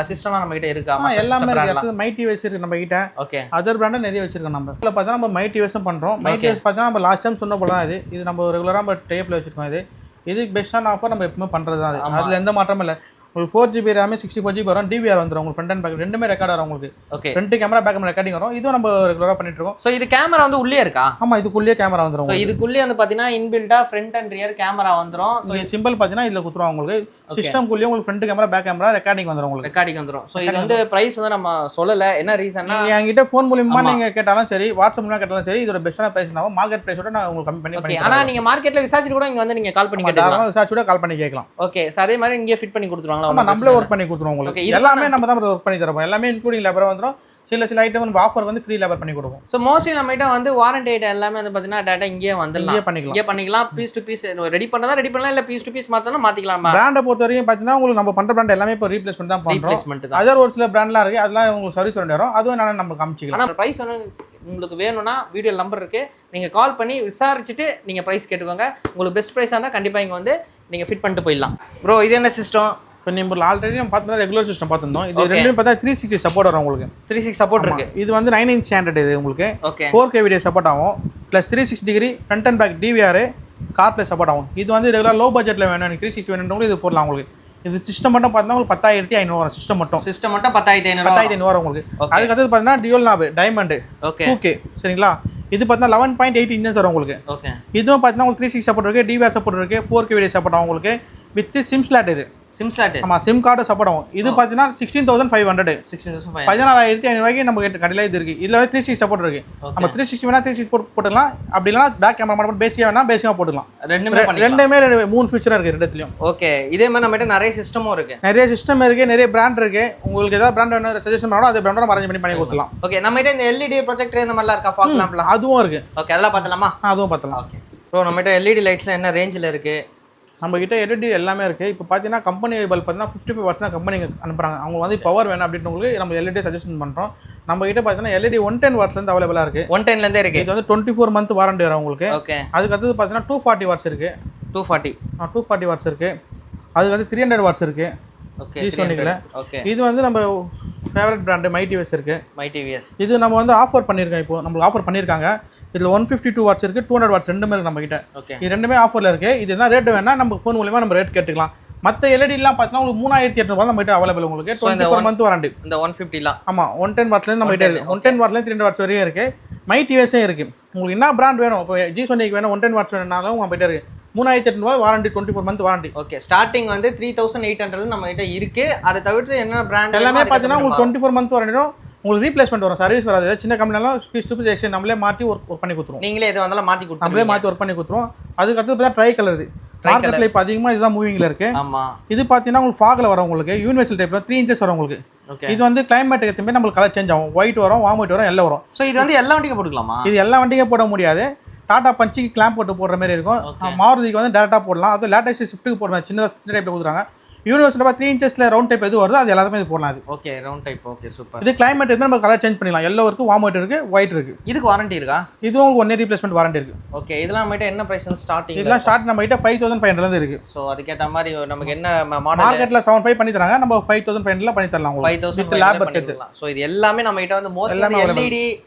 சிஸ்டம்லாம் நம்ம கிட்ட இருக்கா? எல்லாமே இருக்குது. மை டிவைஸ் இருக்குது நம்ம கிட்ட. ஓகே அதர் பிராண்டும் நிறைய வச்சிருக்கோம். நம்ம இதில் பார்த்தா நம்ம மை டிவைஸும் பண்ணுறோம். மை டிவைஸ் பார்த்தீங்கன்னா நம்ம லாஸ்ட் டைம் சொன்ன போல தான் இது நம்ம ரெகுலராக நம்ம டேப்பில் வச்சிருக்கோம். இது பெஸ்ட்டான ஆஃபர் நம்ம எப்பவுமே பண்ணுறது தான். அதில் எந்த மாற்றமும் இல்லை. உங்களுக்கு 4GB RAM 64GB வரும், DVR வந்துடும் உங்களுக்கு, ஃப்ரண்ட் அண்ட் பேக் ரெண்டுமே ரெக்கார்ட் வரும் உங்களுக்கு. Okay front camera back camera recording வரும். இதுவும் நம்ம ரெகுலராக பண்ணிட்டு இருக்கோம். ஸோ இது கேமரா வந்து உள்ளே இருக்கா? ஆமாம் இதுக்குள்ளேயே கேமரா வந்துடும். ஸோ இதுக்குள்ளேயே வந்து பார்த்தீங்கன்னா இன்பில்டா ஃப்ரண்ட் அண்ட் ரியர் கேமரா வந்துடும். ஸோ சிம்பிள் பார்த்தீங்கன்னா இதில் கொடுத்துருவோம் உங்களுக்கு. சிஸ்டம்குள்ளேயே உங்களுக்கு front camera back camera recording வந்துடும் உங்களுக்கு. ரெக்கார்டிங் வந்துடும். ஸோ இது வந்து ப்ரைஸ் வந்து நம்ம சொல்லலை. என்ன ரீசன்னா என்கிட்ட ஃபோன் மூலியமா நீங்கள் கேட்டாலும் சரி, வாட்ஸ்அப் மூலமாக கேட்டாலும் சரி, இதோட பெஸ்ட்டான ப்ரைஸ் நான் மார்க்கெட் ப்ரைஸோட நான் உங்களுக்கு கம்மி பண்ணி. ஆனால் நீங்கள் மார்க்கெட்டில் விசாரிச்சு கூட இங்கே வந்து நீங்கள் கால் பண்ணி கேட்கலாம். விசாரிச்சு கால் பண்ணி கேட்கலாம். ஓகே ஸோ அதே மாதிரி இங்கே ஃபிட் பண்ணி கொடுத்துருவாங்களா? நம்மளே ஒர்க் பண்ணி கொடுத்துருவோம் உங்களுக்கு. எல்லாமே நம்ம தான் ஒர்க் பண்ணி தரோம். எல்லாமே இன்க்ளூடிங் லேபர் வந்துடும். சில ஐட்டம் நம்ம ஆஃபர் வந்து ஃப்ரீ லேபர் பண்ணி கொடுப்போம். ஸோ மோஸ்ட்லி நம்ம கிட்ட வந்து வாரண்டி ஐட்டம் எல்லாமே வந்து பார்த்தீங்கன்னா டேட்டா இங்கே வந்துடலாம், இங்கே பண்ணிக்கலாம். பீஸ் டு பீஸ் ரெடி பண்ணலாம், இல்லை பீஸ் டு பீஸ் மாற்றணும் மாற்றிக்கலாம். பிராண்டை பொறுத்த வரைக்கும் பார்த்தீங்கன்னா உங்களுக்கு நம்ம பண்ணுற பிராண்ட் எல்லாமே இப்போ ரீப்ளேஸ்மெண்ட் தான் பண்ணுறோம். அதர் ஒரு சில பிராண்ட்லாம் இருக்குது, அதெல்லாம் உங்களுக்கு சர்வீஸ் ரெண்டு வரும், அதுவும் நான் நம்ம காமிச்சிக்கலாம். ஆனால் ப்ரைஸ் வந்து உங்களுக்கு வேணும்னா வீடியோ நம்பர் இருக்குது, நீங்கள் கால் பண்ணி விசாரிச்சுட்டு நீங்கள் ப்ரைஸ் கேட்டுக்கோங்க. உங்களுக்கு பெஸ்ட் ப்ரைஸாக இருந்தால் கண்டிப்பாக இங்கே வந்து நீங்கள் ஃபிட் பண்ணிட்டு போயிடலாம். ப்ரோ இது என்ன சிஸ்டம்? இப்போ நம்ம ஆல்ரெடி நம்ம பார்த்தா ரெகுலர் சிஸ்டம் பார்த்துருந்தோம். இது ரெண்டுமே பார்த்தா 360 சப்போர்ட் வரும் உங்களுக்கு. 360 சப்போர்ட் இருக்கு. இது வந்து 9 inch ஸ்டாண்டர்ட். இது உங்களுக்கு ஓகே 4K வீடியோ சப்போர்ட் ஆகும், plus 360 degree front and back DVR CarPlay support ஆகும். இது வந்து ரெகுலர் லோ பட்ஜெட்டில் வேணும், எனக்கு 360 வேணும்னு இது போடலாம் உங்களுக்கு. இது சிஸ்டம் மட்டும் பார்த்தா உங்களுக்கு 10500 வரும். சிஸ்டம் மட்டும் 10500 வரும் உங்களுக்கு. அதுக்கு அடுத்து பார்த்தீங்கன்னா டியூல் நாப் டைமண்ட் 2K சரிங்களா. இது பார்த்தீங்கன்னா 11.8 inches வரும் உங்களுக்கு. ஓகே இதுவும் பார்த்தீங்கன்னா உங்களுக்கு 360 சப்போர்ட் இருக்குது, DVR சப்போர்ட் இருக்குது, 4K வீடியோ சப்போர்ட் ஆகும் உங்களுக்கு வித் சிம் ஸ்லாட். இது சிம் ஸ்லாட். ஆமாம் சிம் கார்டு சப்போர்ட் ஆகும். இது பார்த்தீங்கன்னா 16,500 16500 நம்ம கடையில் இது இருக்குது. இதில் வந்து 360 சப்போர்ட் இருக்குது. நம்ம 360 வேணா 360 போட்டுக்கலாம், அப்படி இல்லைனா பேக் கேமரா மட்டும் பேசிக்காக வேணா பேசிக்காக போட்டுக்கலாம். ரெண்டுமே 3 ஃபீச்சராக இருக்குது ரெண்டுத்துலையும். ஓகே இதே மாதிரி நம்மகிட்ட நிறைய சிஸ்டமும் இருக்குது, நிறைய சிஸ்டம் இருக்குது, நிறைய பிராண்ட் இருக்குது. உங்களுக்கு ஏதாவது பிராண்ட் வேணும் சஜஷன் பண்ணணும், அதே பிராண்டோட அரேஞ்ச் பண்ணி கொடுக்கலாம். ஓகே நம்மகிட்ட இந்த LED ப்ரொஜெக்டர் இந்த மாதிரிலாம் இருக்கா? ஃபாக் லேம்ப்லாம் அதுவும் இருக்குது. ஓகே அதெல்லாம் பார்த்தலாமா? அதுவும் பார்த்தலாம். ஓகே ப்ரோ நம்மகிட்ட LED லைட்ஸ்லாம் என்ன ரேஞ்சில் இருக்குது? நம்மகிட்ட LED எல்லாமே இருக்குது. இப்போ பார்த்தீங்கன்னா கம்பெனி பல்ப் பார்த்தீங்கன்னா 55 watts தான் கம்பெனி அனுப்புகிறாங்க. அவங்க வந்து பவர் வேணும் அப்படின்றவங்களுக்கு நம்ம LED சஜஷன் பண்ணுறோம். நம்மகிட்ட பார்த்தீங்கன்னா LED 110 wattsலேருந்து அவைலபிளாக இருக்குது. 110லேருந்தே இருக்குது. இது வந்து 24 month வாரண்டி வரும் உங்களுக்கு. ஓகே அதுக்கு அடுத்தது பார்த்தீங்கன்னா 240 watts இருக்குது. 240 watts இருக்குது. அதுக்கு வந்து 300 watts இருக்குது. ஓகே ஓகே இது வந்து நம்ம ஃபேவரட் பிராண்ட் மை டிவிஎஸ் இருக்குது. மை டிவிஎஸ் இது நம்ம வந்து ஆஃபர் பண்ணியிருக்கோம். இப்போ நம்மளுக்கு ஆஃபர் பண்ணியிருக்காங்க. இதில் 152 watts இருக்குது, 200 watts ரெண்டுமே இருக்குது நம்மகிட்ட. ஓகே இது ரெண்டுமே ஆஃபரில் இருக்குது. இது என்ன ரேட் வேணால் நம்ம ஃபோன் மூலியமாக நம்ம ரேட் கேட்டுக்கலாம். மற்ற எல்இடிலாம் பார்த்தீங்கன்னா உங்களுக்கு 3800 நம்மகிட்ட அவைலபிள் உங்களுக்கு. 24 month வாரண்டி. இந்த 150லாம் ஆமாம் 110 wattsலேருந்து நம்மகிட்ட இருக்குது. 110 wattsலேருந்து 300 watts வரையும் இருக்குது. மை டிவிஎஸும் இருக்குது. உங்களுக்கு என்ன பிராண்ட் வேணும்? இப்போ ஜிசோனிக்கு வேணும் 110 watts வேணும்னாலும் நம்மகிட்ட இருக்குது. 3800 warranty, 24 month warranty. Okay starting வந்து 3800 நம்ம கிட்ட இருக்கு. அதை தவிர்த்து என்ன பிராண்ட் எல்லாமே பார்த்தீங்கன்னா உங்களுக்கு 24 month வாரண்டியும் உங்களுக்கு ரீப்ளேஸ்மெண்ட் வரும், சர்வீஸ் வராது. சின்ன கம்பெனிலாம் பீஸ் டு பீஸ் எக்ஸ்சேஞ்ச் நம்மளே மாற்றி ஒர்க் பண்ணி கொடுத்துருவோம். நீங்களே எது வந்தாலும் மாற்றி கொடுத்து நம்மளே மாற்றி ஒர்க் பண்ணி கொடுத்துருவோம். அதுக்கு அடுத்து பார்த்தா ட்ரை கலர். இது மார்க்கெட்டில் இப்போ அதிகமாக இதுதான் மூவிங்கில் இருக்குது. ஆமாம் இது பார்த்தீங்கன்னா உங்களுக்கு ஃபாகில் வரும் உங்களுக்கு. யூனிவர்சல் டைப்பில் 3 inches வரும் உங்களுக்கு. இது வந்து கிளைமேட்டுக்கு ஏற்ற மாதிரி நம்மளுக்கு கலர் சேஞ்ச் ஆகும். ஒயிட் வரும், வாம் ஒயிட் வரும், எல்லாம் வரும். ஸோ இது வந்து எல்லா வண்டிக்கும் போட்டுக்கலாமா? இது எல்லா வண்டிக்கும் போட முடியாது. டாடா பஞ்சுக்கு கிளாம்ப் போட்டு போடுற மாதிரி இருக்கும். மாருதிக்கு வந்து டேரெக்டாக போடலாம். அது லேட்டஸ்ட் ஷிஃப்ட்டுக்கு போடுறாங்க. சின்ன டைப்பில் கொடுக்குறாங்க. யூனிவர்சல் 3 இன்ச்சஸ்ல ரவுண்ட் டைப் எது வருதோ அது எல்லாமே இது போடலாம். அது okay round type. Okay super. இது கிளைமேட் இருந்தா நம்ம கலர் சேஞ்ச் பண்ணிக்கலாம். yellow இருக்கு, வார்ம் ஒயிட் இருக்கு, ஒயிட் இருக்கு. இதுக்கு வாரண்டி இருக்கா? இதுவும் உங்களுக்கு 1 இயர் ரீப்ளேஸ்மென்ட் வாரண்டி இருக்கு. ஓகே இதெல்லாம் நம்ம கிட்ட என்ன பிரைஸ் ஸ்டார்டிங்? இதெல்லாம் ஸ்டார்ட் நம்ம கிட்ட 5500 ல இருந்து இருக்கு. சோ அதுக்கு ஏத்த மாதிரி நமக்கு என்ன மாடல் மார்க்கெட்ல 75 பண்ணி தராங்க, நம்ம 5500 ல பண்ணி தரலாம் உங்களுக்கு. 5000 வித் லேபர் செட். சோ இது எல்லாமே நம்ம கிட்ட வந்து மோஸ்ட்லி LED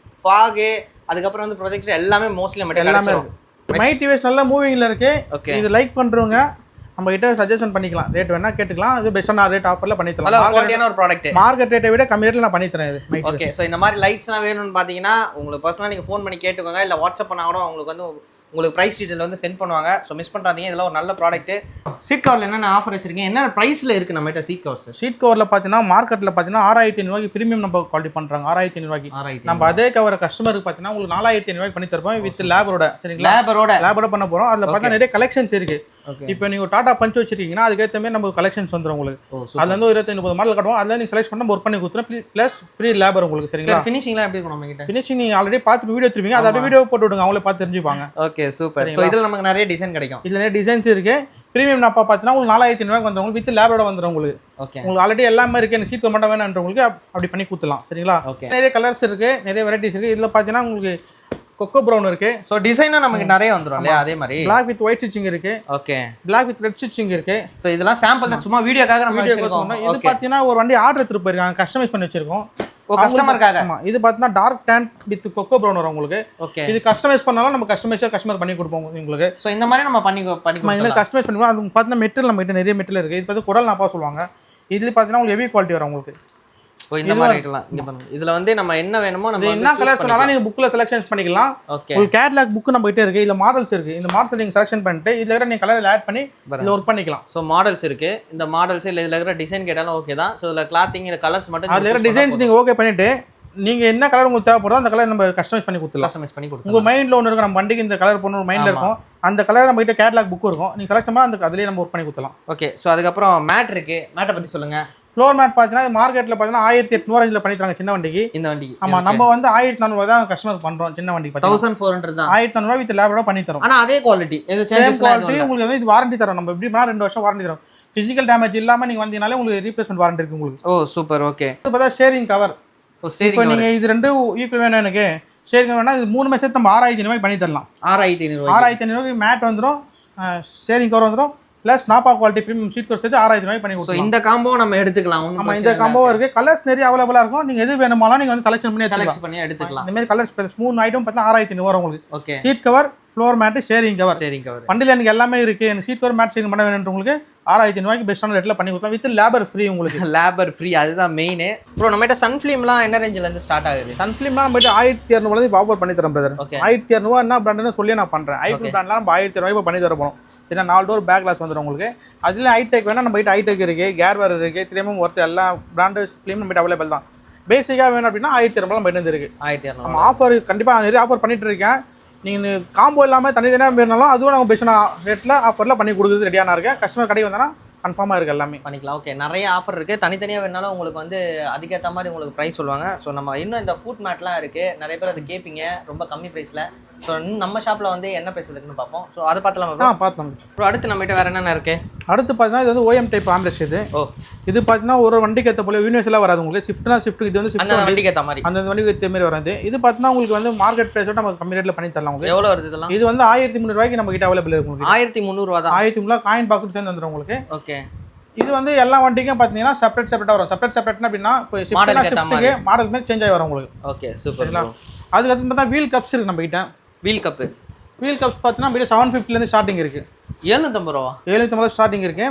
fog அதுக்கு அப்புறம் வந்து ப்ரொஜெக்டர் எல்லாமே மோஸ்ட்லி நம்ம கிட்ட எல்லாமே இருக்கு. மை டிவிஎஸ் நல்ல மூவிங்ல இருக்கு. இது லைக் பண்றவங்க நம்ம கிட்ட சஜஷன் பண்ணிக்கலாம். ரேட் வேணா கேட்டுக்கலாம். இது பெஸ்டான ரேட் ஆஃபர்ல பண்ணி தரலாம். நல்ல குவாலிட்டியான ஒரு ப்ராடக்ட். மார்க்கெட் ரேட்டை விட கம்மி ரேட்ல நான் பண்ணி தரேன் இது. ஓகே சோ இந்த மாதிரி லைட்ஸ்லாம் வேணும்னு பாத்தீங்கன்னா உங்களுக்கு பர்சனலா நீங்க ஃபோன் பண்ணி கேட்டுக்கோங்க, இல்ல வாட்ஸ்அப் பண்ணா கூட உங்களுக்கு வந்து உங்களுக்கு பிரைஸ் டீடைல் வந்து சென்ட் பண்ணுவாங்க. ஸோ மிஸ் பண்ணுறாதீங்க. இதெல்லாம் ஒரு நல்ல ப்ராடக்ட். சீட் கவரில் என்னென்ன ஆஃபர் வச்சிருக்கீங்க, என்ன ப்ரைஸில் இருக்குது நம்மகிட்ட சீட் கவர்ஸ்? சீட் கவரில் பார்த்தீங்கன்னா மார்க்கெட்டில் பார்த்தீங்கன்னா 6500 பிரீமியம் நம்ம குவாலிட்டி பண்ணுறாங்க. 6500 நம்ம அதே கவர் கஸ்டமருக்கு பார்த்தீங்கன்னா உங்களுக்கு 4500 பண்ணி தருப்போம் வித் லேபரோட. சரிங்களா? லேபரோட பண்ண போகிறோம். அதில் பார்த்தா நிறைய கலெக்ஷன்ஸ் இருக்குது. இப்போ நீங்கள் டாடா பஞ்ச் வச்சிருக்கீங்கன்னா அதுக்கேற்ற மாதிரி நம்ம கலெக்ஷன்ஸ் வந்துடும் உங்களுக்கு. அதுல இருந்து 25-30 மாடல் கட்டுவோம். அதில் நீங்கள் செலக்ட் பண்ணி ஒர்க் பண்ணி கொடுத்துரும். ப்ளஸ் ஃப்ரீ லேபர் உங்களுக்கு. சரிங்களா? ஃபினிஷிங்லாம் எப்படி இருக்கும் நம்ம கிட்ட? ஃபினிஷிங் நீங்கள் ஆல்ரெடி பார்த்து வீடியோ திரும்பிங்க, அதை வீடியோ போட்டு விடுங்க, அவங்களே பார்த்து தெரிஞ்சுப்பாங்க. Okay super. ஸோ இதில் நமக்கு நிறைய டிசைன் கிடைக்கும். இதில் நிறைய டிசைன்ஸ் இருக்கு. பிரீமியம் நாப்பா பார்த்தீங்கன்னா உங்களுக்கு 4500 வந்துடும் வித் லேபரோட வந்துடும் உங்களுக்கு. ஓகே உங்களுக்கு ஆல்ரெடி எல்லாமே இருக்கு. எனக்கு சீட் மட்டும் வேணுன்றவங்களுக்கு அப்படி பண்ணி கொடுத்துலாம். சரிங்களா? நிறைய கலர்ஸ் இருக்கு, நிறைய வெரைட்டிஸ் இருக்கு. இதில் பார்த்தீங்கன்னா உங்களுக்கு கொக்கோ ப்ரௌன் இருக்கு. சோ டிசைனும் நமக்கு நிறைய வந்துரும் இல்லையா? அதே மாதிரி Black with white stitching இருக்கு. Okay Black with red stitching இருக்கு. சோ இதெல்லாம் சாம்பிள் தான், சும்மா வீடியோக்காக நம்ம வச்சிருக்கோம். இது பாத்தீங்கன்னா ஒரு வண்டி ஆர்டர் எடுத்து போயிருக்காங்க, கஸ்டமைஸ் பண்ணி வச்சிருக்கோம். ஓ கஸ்டமருக்காக. ஆமா இது பாத்தீங்கன்னா dark tan with cocoa brown வரும் உங்களுக்கு. ஓகே இது கஸ்டமைஸ் பண்ணாலும் நம்ம கஸ்டமர் பண்ணி கொடுப்போம் உங்களுக்கு. சோ இந்த மாதிரி நம்ம பண்ணி இதுல கஸ்டமைஸ் பண்ணுவோம். அது பாத்தீங்கன்னா மெட்டீரியல் நம்ம கிட்ட நிறைய மெட்டீரியல் இருக்கு. இது பார்த்து குடல் நாப்பா சொல்லுவாங்க. இதுல பாத்தீங்கன்னா உங்களுக்கு ஹெவி குவாலிட்டி வரும் உங்களுக்கு. ஓ இந்த மாதிரி ஐட்டலாம் இங்க பாருங்க. இதுல வந்து நம்ம என்ன வேணுமோ நம்ம என்ன கலர் சொன்னாலும் நீங்க புக்ல செலக்ஷன்ஸ் பண்ணிக்கலாம். ஓகே உங்களுக்கு கேட்டலாக் புக் நம்ம கிட்ட இருக்கு. இதுல மாடல்ஸ் இருக்கு. இந்த மாடல்ஸ் நீங்க செலக்ஷன் பண்ணிட்டு இதுல இருக்கிற நீங்க கலர் ஆட் பண்ணி இதுல ஒர்க் பண்ணிக்கலாம். சோ மாடல்ஸ் இருக்கு. இந்த மாடல்ஸ் இல்ல இதுல இருக்கிற டிசைன் கேட்டாலும் ஓகே தான். சோ இதுல கிளாத்திங் இல்ல கலர்ஸ் மட்டும் அதுல இருக்கிற டிசைன்ஸ் நீங்க ஓகே பண்ணிட்டு நீங்க என்ன கலர் உங்களுக்கு தேவைப்படுதோ அந்த கலர் நம்ம கஸ்டமைஸ் பண்ணி கொடுத்துலாம். கஸ்டமைஸ் பண்ணி கொடுத்துலாம். உங்க மைண்ட்ல ஒன்னு இருக்கு, நம்ம வண்டிக்கு இந்த கலர் போடணும் மைண்ட்ல இருக்கும். அந்த கலர் நம்ம கிட்ட கேட்டலாக் புக் இருக்கும். நீங்க செலக்ட் பண்ணா அந்த அதுலயே நம்ம ஒர்க் பண்ணி கொடுத்துலாம். ஓகே சோ அதுக்கு அப்புறம் மேட் இருக்கு. மேட்டை பத்தி சொல்லுங்க. ஃப்ளோர் மேட் பார்த்தீங்கன்னா மார்க்கெட்டில் பார்த்தீங்கன்னா 1800 ரேஞ்சில் பண்ணி தராங்க சின்ன வண்டிக்கு. இந்த வண்டிக்கு ஆமாம் நம்ம வந்து 1400 தான் கஸ்டமர் பண்ணுறோம். சின்ன வண்டிக்கு 1400 தான். 1400 வித் லேபரோட பண்ணி தரோம். ஆனால் அதே குவாலிட்டி உங்களுக்கு வந்து இது வாரண்டி தரோம். நம்ம எப்படி பண்ணால் 2 வருஷம் வாரண்டி தரோம். ஃபிசிக்கல் டேமேஜ் இல்லாமல் நீங்கள் வந்தீங்கனாலே உங்களுக்கு ரீப்ளேஸ்மெண்ட் வாரண்டி இருக்கு உங்களுக்கு. ஓ சூப்பர். ஓகே இது பார்த்தா ஷேரிங் கவர். இப்போ நீங்கள் இது 2 ஈக்குவல் வேணும் எனக்கு. ஷேரிங் வேணா இது 3 சேர்த்து நம்ம 6500 பண்ணி தரலாம். 6500 மேட் வந்துடும், ஷேரிங் கவர் வந்துடும், plus Nabha quality premium seat cover சேர்த்து 6000 பண்ணி கொடுத்தோம். இந்த காம்போ நம்ம எடுத்துக்கலாம். ஆமா இந்த காம்போ இருக்கு. கலர்ஸ் நிறைய அவைலபிளா இருக்கும். நீங்க எது வேணுமாலும் நீங்க வந்து செலக்ஷன் பண்ணி எடுத்துக்கலாம். இந்த மாதிரி கலர்ஸ் 3 ஐட்டம் பார்த்தா 6500 வரும் உங்களுக்கு. Okay seat cover, floor mat, steering cover. வண்டியில் எனக்கு எல்லாமே இருக்கு. எனக்கு சீட் கவர் மேட் ஷேரிங் பண்ண வேணும் உங்களுக்கு 6500 பெஸ்டான ரேட்ல பண்ணி கொடுத்தோம் வித் லேபர் ஃப்ரீ உங்களுக்கு. லேபர் ஃப்ரீ அதுதான் மெயின். ப்ரோ நம்மகிட்ட சன்ஃபிலிம்லாம் என்ன ரேஞ்சில இருந்து ஸ்டார்ட் ஆகுது? சன்ஃபிலிம்லாம் நம்ம 1200 இருந்து ஆஃபர் பண்ணி தரோம் பிரதர். 1200 என்ன பிராண்ட்னு சொல்லி நான் பண்றேன். ஐஃபோன் பிராண்ட்லாம் நம்ம 1200 பண்ணி தர போறோம். ஏன்னா 4 டோர் பேக் கிளாஸ் வந்துடும் உங்களுக்கு. அதுல ஹைடெக் வேணா நம்ம கிட்ட ஹைடெக் இருக்கு, கேர்வர் இருக்கு, 3mm ஒர்த் எல்லா பிராண்ட் ஃபிலிம் நம்ம அவைலபிள் தான். பேசிக்கா வேணும் அப்படின்னா 1200 நம்ம கிட்ட இருக்கு. 1200 நம்ம ஆஃபர் கண்டிப்பா நிறைய ஆஃபர் பண்ணிட்டு இருக்கேன். நீங்கள் காம்போ இல்லாமல் தனித்தனியாக வேணாலும் அதுவும் நாங்கள் பெஸ்ட்டான ரேட்டில் ஆஃபரில் பண்ணி கொடுக்குறது ரெடியாக இருக்கேன். கஸ்டமர் கடைக்கு வந்தோன்னா கன்ஃபார்மாக இருக்குது எல்லாமே பண்ணிக்கலாம். ஓகே நிறைய ஆஃபர் இருக்குது. தனித்தனியாக வேணாலும் உங்களுக்கு வந்து அதுக்கேற்ற மாதிரி உங்களுக்கு ப்ரைஸ் சொல்லுவாங்க. ஸோ நம்ம இன்னும் இந்த ஃபுட் மேட்லாம் இருக்குது. நிறைய பேர் அது கேட்பீங்க ரொம்ப கம்மி ப்ரைஸில். ஸோ நம்ம ஷாப்பில் வந்து என்ன ப்ரைஸ் இருக்குன்னு பார்ப்போம். ஸோ அதை பார்த்துலாம். பார்த்துலாம். ஸோ அடுத்து நம்மகிட்ட வேறு என்னென்ன இருக்குது? அடுத்து பார்த்தீங்கன்னா இது வந்து OM டைப் ஆம்புலன்ஸ். இது இது பார்த்தீங்கன்னா ஒரு வண்டிக்கு ஏற்ற போல யூனிவர்சலாக வராது உங்களுக்கு. ஷிஃப்ட்னா ஷிஃப்ட். இது வந்து அந்த வண்டிக்கு ஏற்ற மாதிரி அந்த வண்டிக்கு ஏற்ற மாதிரி வராது. இது பார்த்தீங்கன்னா உங்களுக்கு வந்து மார்க்கெட் ப்ரைஸோட நம்ம கம்மி ரேட்டில் பண்ணி தரலாம் உங்களுக்கு. எவ்வளோ வருது இதெல்லாம்? இது வந்து 1300 நம்ம கிட்ட அவைலபிள் இருக்கு உங்களுக்கு. 1300 தான். 1300 காயின் பாக்ஸ் சேர்ந்து வந்துடும் உங்களுக்கு. ஓகே இது வந்து எல்லா வண்டிக்கும் பார்த்தீங்கன்னா செப்பரேட்டாக வரும். செப்பரேட்னா அப்படின்னா இப்போ மாடல் மாதிரி சேஞ்ச் ஆகி வரும் உங்களுக்கு. Okay super. அதுக்கப்புறம் பார்த்தா வீல் கப்ஸ் இருக்கு நம்ம கிட்ட. வீல் கப்ஸ் பார்த்தீங்கன்னா நம்ம 750 ஸ்டார்டிங் இருக்கு. 750 ரூபா. 750 ஸ்டார்டிங் இருக்கு.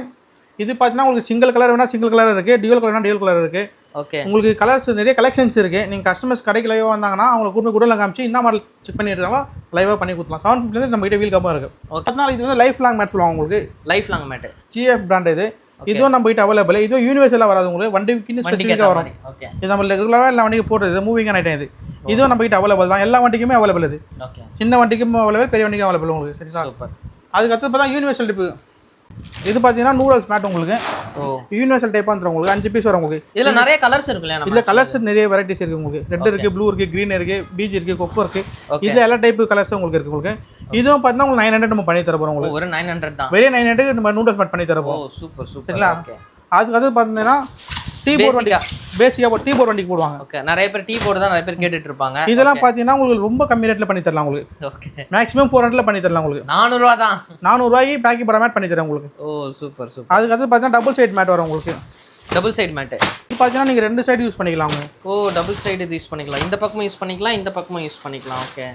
இது பார்த்தீங்கன்னா உங்களுக்கு சிங்கிள் கலர் வேணா சிங்கிள் கலர் இருக்கு, டியூல் கலர் வேணா டியூல் கலர் இருக்கு. ஓகே உங்களுக்கு கலர்ஸ் நிறைய கலெக்ஷன்ஸ் இருக்கு. நீங்க கஸ்டமர்ஸ் கடைக்கு லைவா வந்தாங்கன்னா அவங்க கூடல காமிச்சு என்ன மாடல் செக் பண்ணி எடுத்தாங்களோ லைவா பண்ணி கொடுக்கலாம். 750 நம்ம கிட்ட வீல் கப்பும் இருக்கு. அதனால இது வந்து லைஃப் லாங் மேட் சொல்லுவாங்க உங்களுக்கு. Life long mat GF brand இது. இதுவும் நம்ம கிட்ட அவைலபிள். இதுவும் யூனிவர்சலா வராது உங்களுக்கு. வண்டிக்கு ஸ்பெசிஃபிக்கா வரும். ஓகே இது நம்ம ரெகுலரா எல்லா வண்டிக்கு போடுறது மூவிங் ஐட்டம் இது. இதுவும் நம்ம கிட்ட அவைலபிள் தான். எல்லா வண்டிக்குமே அவைலபிள் இது. ஓகே சின்ன வண்டிக்கும் அவைலபிள், பெரிய வண்டிக்கும் அவைலபிள் உங்களுக்கு. சரிங்களா? சூப்பர். அதுக்கு அடுத்து பார்த்தா யூனிவர்சல் டைப். இது பார்த்தீங்கன்னா நூடல்ஸ் மேட் உங்களுக்கு. யூனிவர்சல் டைப் வந்துடும் உங்களுக்கு. 5 பீஸ் வரும் உங்களுக்கு. இதுல நிறைய கலர்ஸ் இருக்குல்ல? இதுல கலர்ஸ் நிறைய வெரைட்டிஸ் இருக்கு உங்களுக்கு. ரெட் இருக்கு, ப்ளூ இருக்கு, கிரீன் இருக்கு, பீச் இருக்கு, கொக்கோ இருக்கு. இதுல எல்லா டைப் கலர்ஸ் உங்களுக்கு இருக்கு உங்களுக்கு. இதுவும் பார்த்தா உங்களுக்கு 900 நம்ம பண்ணி தர போறோம் உங்களுக்கு. ஒரு 900 தான். வெறும் 900 நம்ம நூடல்ஸ் மேட் பண்ணி தர போறோம். Super super. சரிங்களா? அதுக்கு பார்த்தீங்கன்னா டீ போர்டு வண்டி பேசிக்காக டீ போர்டு வண்டிக்கு போடுவாங்க. ஓகே, நிறைய பேர் டீ போர்டு தான் நிறைய பேர் கேட்டுட்டு இருப்பாங்க. இதெல்லாம் பார்த்தீங்கன்னா உங்களுக்கு ரொம்ப கம்மி ரேட்டில் பண்ணி தரலாம் உங்களுக்கு. ஓகே, மேக்ஸிமம் 400 பண்ணி தரலாம் உங்களுக்கு. 400 ரூபா தான். 400 ரூபாய்க்கு பேக்கி படம் மேட் பண்ணி தரேன் உங்களுக்கு. ஓ சூப்பர் சூப்பர். அதுக்கு பார்த்தீங்கன்னா டபுள் சைடு மேட் வரும் உங்களுக்கு. டபுள் சைடு மேட் இது பார்த்தீங்கன்னா நீங்கள் 2 சைடு யூஸ் பண்ணிக்கலாம் உங்களுக்கு. ஓ டபுள் சைடு இது யூஸ் பண்ணிக்கலாம், இந்த பக்கமும் யூஸ் பண்ணிக்கலாம், இந்த பக்கமும் யூஸ் பண்ணிக்கலாம். ஓகே,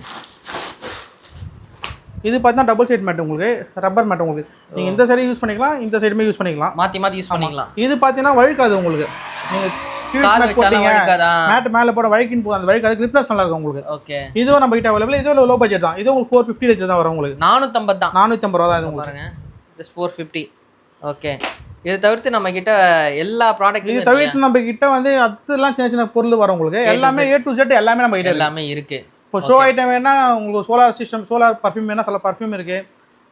இது பார்த்தீங்கன்னா டபுள் சைடு மேட் உங்களுக்கு, ரப்பர் மேட் உங்களுக்கு. நீங்கள் இந்த சைடு யூஸ் பண்ணிக்கலாம், இந்த சைடுமே யூஸ் பண்ணிக்கலாம், மாற்றி மாற்றி யூஸ் பண்ணிக்கலாம். இது பார்த்தீங்கன்னா வழுக்காது உங்களுக்கு. நீங்கள் கால் வச்சாலும் வழுக்காதா? மேட் மேலே போட வழுக்கின்னு போகும், அந்த வழுக்காது கிரிப்னஸ் நல்லா இருக்கும் உங்களுக்கு. ஓகே, இதுவும் நம்ம கிட்ட அவைலபிள். இதுவும் லோ பட்ஜெட் தான். இதுவும் உங்களுக்கு 450 ரேஞ்ச் தான் வரும் உங்களுக்கு. 450 தான். 450 ரூபா தான் இது பாருங்க, ஜஸ்ட் 450. ஓகே, இதை தவிர்த்து நம்ம கிட்ட எல்லா ப்ராடக்ட் இது தவிர்த்து நம்ம கிட்ட வந்து அதெல்லாம் சின்ன சின்ன பொருள் வரும் உங்களுக்கு. எல்லாமே A to Z எல்லாமே நம்ம கிட்ட எல்லாமே இருக்கு. இப்போ ஷோ ஐட்டம் வேணா உங்களுக்கு சோலார் சிஸ்டம், சோலார் பர்ஃப்யூம் வேணா சில பர்ஃப்யூம் இருக்கு.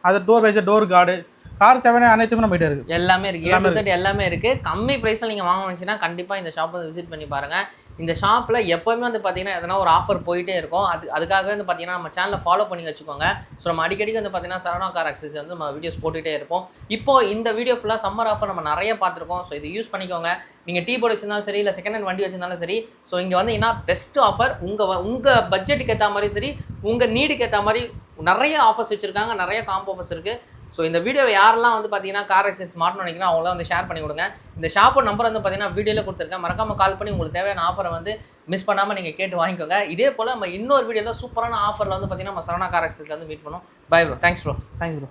அது door visor, door card, car தேவையான அனைத்துமே நம்ம கிட்ட இருக்கு. எல்லாமே இருக்கு, A to Z எல்லாமே இருக்கு. கம்மி பிரைஸ்ல நீங்க வாங்க நினைச்சீங்கன்னா கண்டிப்பா இந்த ஷாப் வந்து விசிட் பண்ணி பாருங்க. இந்த ஷாப்ல எப்பவுமே வந்து பாத்தீங்கன்னா எதனா ஒரு ஆஃபர் போயிட்டே இருக்கும். அதுக்காகவே வந்து பாத்தீங்கன்னா நம்ம சேனலை ஃபாலோ பண்ணி வச்சுக்கோங்க. ஸோ நம்ம அடிக்கடி வந்து பாத்தீங்கன்னா சரவணா கார் ஆக்சஸரி வந்து நம்ம வீடியோஸ் போட்டுட்டே இருப்போம். இப்போ இந்த வீடியோ ஃபுல்லா சம்மர் ஆஃபர் நம்ம நிறைய பார்த்துருக்கோம். ஸோ இது யூஸ் பண்ணிக்கோங்க. நீங்கள் டீ போர்டு வச்சிருந்தாலும் சரி, இல்லை செகண்ட் ஹேண்ட் வண்டி வச்சிருந்தாலும் சரி. ஸோ இங்கே வந்தீங்கன்னா பெஸ்ட் ஆஃபர். உங்கள் பட்ஜெட்டுக்கு ஏற்ற மாதிரி சரி, உங்கள் நீடுக்கு ஏற்ற மாதிரி நிறைய ஆஃபர்ஸ் வச்சுருக்காங்க, நிறைய காம்போ ஆஃபர்ஸ் இருக்குது. ஸோ இந்த வீடியோவை யாரெல்லாம் வந்து பார்த்தீங்கன்னா கார் ஆக்சஸரிஸ் மாட்டணும்னு நினைக்கிறோம் அவங்களாம் வந்து ஷேர் பண்ணி கொடுங்க. இந்த ஷாப்போட நம்பர் வந்து பார்த்தீங்கன்னா வீடியோவில் கொடுத்துருக்கேன். மறக்காம கால் பண்ணி உங்களுக்கு தேவையான ஆஃபரை வந்து மிஸ் பண்ணாமல் நீங்கள் கேட்டு வாங்கிக்கோங்க. இதே போல் நம்ம இன்னொரு வீடியோவில் சூப்பரான ஆஃபரில் வந்து பார்த்தீங்கன்னா நம்ம சரவணா கார் ஆக்சஸரிஸ்ல வந்து மீட் பண்ணோம். Bye bro, thanks bro. Thanks bro.